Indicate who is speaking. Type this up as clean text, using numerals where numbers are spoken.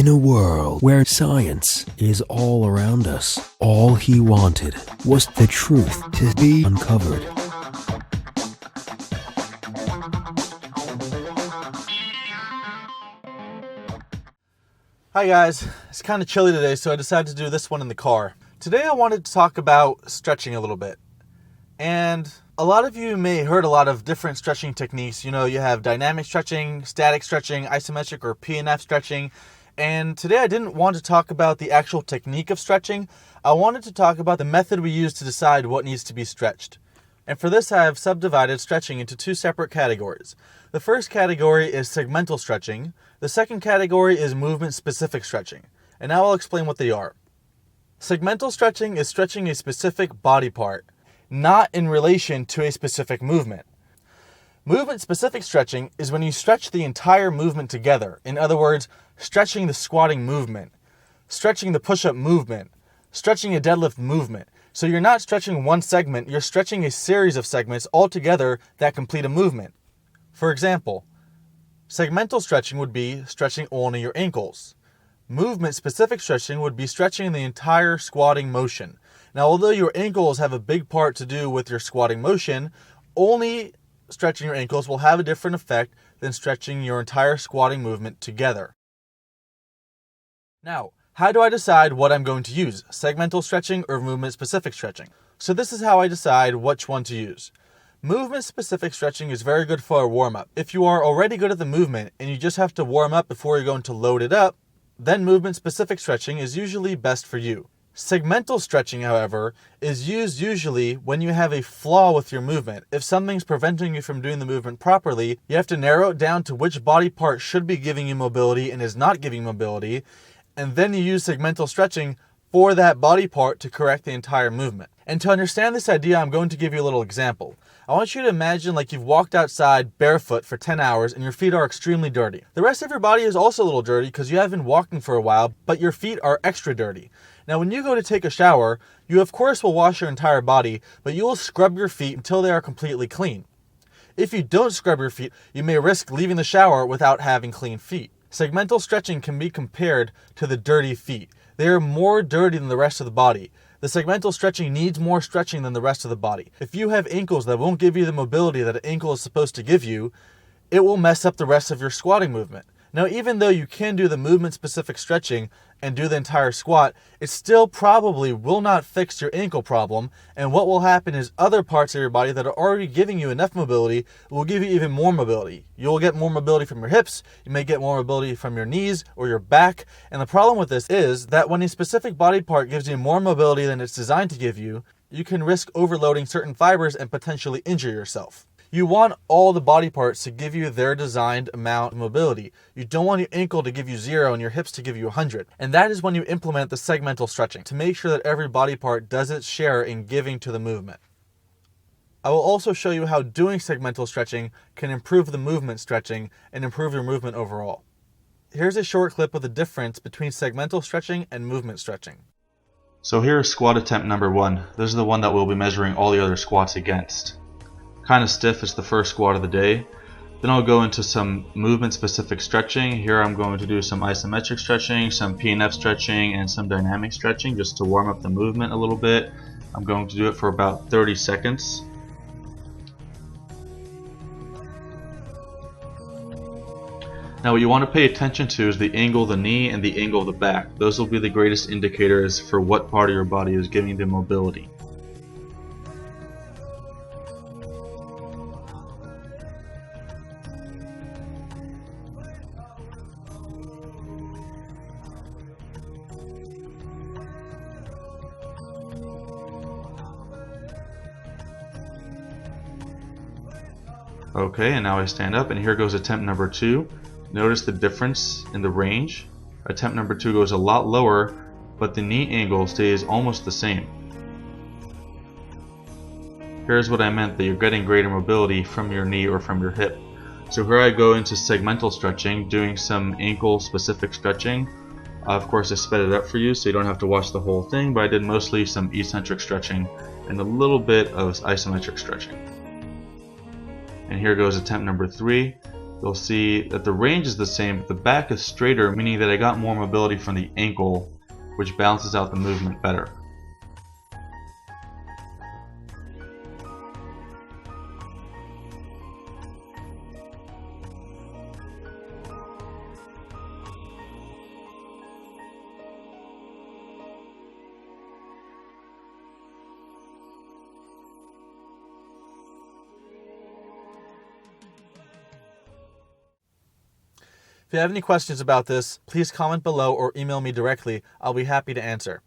Speaker 1: In a world where science is all around us, all he wanted was the truth to be uncovered.
Speaker 2: Hi guys, it's kind of chilly today, so I decided to do this one in the car. Today I wanted to talk about stretching a little bit. And a lot of you may have heard a lot of different stretching techniques. You know, you have dynamic stretching, static stretching, isometric or PNF stretching. And today I didn't want to talk about the actual technique of stretching. I wanted to talk about the method we use to decide what needs to be stretched. And for this I have subdivided stretching into two separate categories. The first category is segmental stretching. The second category is movement-specific stretching. And now I'll explain what they are. Segmental stretching is stretching a specific body part, not in relation to a specific movement. Movement-specific stretching is when you stretch the entire movement together. In other words, stretching the squatting movement, stretching the push-up movement, stretching a deadlift movement. So you're not stretching one segment, you're stretching a series of segments all together that complete a movement. For example, segmental stretching would be stretching only your ankles. Movement-specific stretching would be stretching the entire squatting motion. Now, although your ankles have a big part to do with your squatting motion, only stretching your ankles will have a different effect than stretching your entire squatting movement together. Now, how do I decide what I'm going to use, segmental stretching or movement-specific stretching? So this is how I decide which one to use. Movement-specific stretching is very good for a warm-up. If you are already good at the movement and you just have to warm up before you're going to load it up, then movement-specific stretching is usually best for you. Segmental stretching, however, is used usually when you have a flaw with your movement. If something's preventing you from doing the movement properly, you have to narrow it down to which body part should be giving you mobility and is not giving mobility, and then you use segmental stretching for that body part to correct the entire movement. And to understand this idea, I'm going to give you a little example. I want you to imagine like you've walked outside barefoot for 10 hours and your feet are extremely dirty. The rest of your body is also a little dirty because you have been walking for a while, but your feet are extra dirty. Now when you go to take a shower, you of course will wash your entire body, but you will scrub your feet until they are completely clean. If you don't scrub your feet, you may risk leaving the shower without having clean feet. Segmental stretching can be compared to the dirty feet. They are more dirty than the rest of the body. The segmental stretching needs more stretching than the rest of the body. If you have ankles that won't give you the mobility that an ankle is supposed to give you, it will mess up the rest of your squatting movement. Now, even though you can do the movement-specific stretching and do the entire squat, it still probably will not fix your ankle problem, and what will happen is other parts of your body that are already giving you enough mobility will give you even more mobility. You'll get more mobility from your hips, you may get more mobility from your knees or your back, and the problem with this is that when a specific body part gives you more mobility than it's designed to give you, you can risk overloading certain fibers and potentially injure yourself. You want all the body parts to give you their designed amount of mobility. You don't want your ankle to give you 0 and your hips to give you 100. And that is when you implement the segmental stretching, to make sure that every body part does its share in giving to the movement. I will also show you how doing segmental stretching can improve the movement stretching and improve your movement overall. Here's a short clip of the difference between segmental stretching and movement stretching.
Speaker 3: So here is squat attempt number 1. This is the one that we'll be measuring all the other squats against. Kind of stiff is the first squat of the day. Then I'll go into some movement specific stretching. Here I'm going to do some isometric stretching, some PNF stretching, and some dynamic stretching just to warm up the movement a little bit. I'm going to do it for about 30 seconds. Now what you want to pay attention to is the angle of the knee and the angle of the back. Those will be the greatest indicators for what part of your body is giving the mobility. Okay, and now I stand up, and here goes attempt number 2. Notice the difference in the range. Attempt number 2 goes a lot lower, but the knee angle stays almost the same. Here's what I meant, that you're getting greater mobility from your knee or from your hip. So here I go into segmental stretching, doing some ankle specific stretching. Of course I sped it up for you so you don't have to watch the whole thing, but I did mostly some eccentric stretching and a little bit of isometric stretching. And here goes attempt number 3. you'll see that the range is the same, but the back is straighter, meaning that I got more mobility from the ankle, which balances out the movement better.
Speaker 2: If you have any questions about this, please comment below or email me directly. I'll be happy to answer.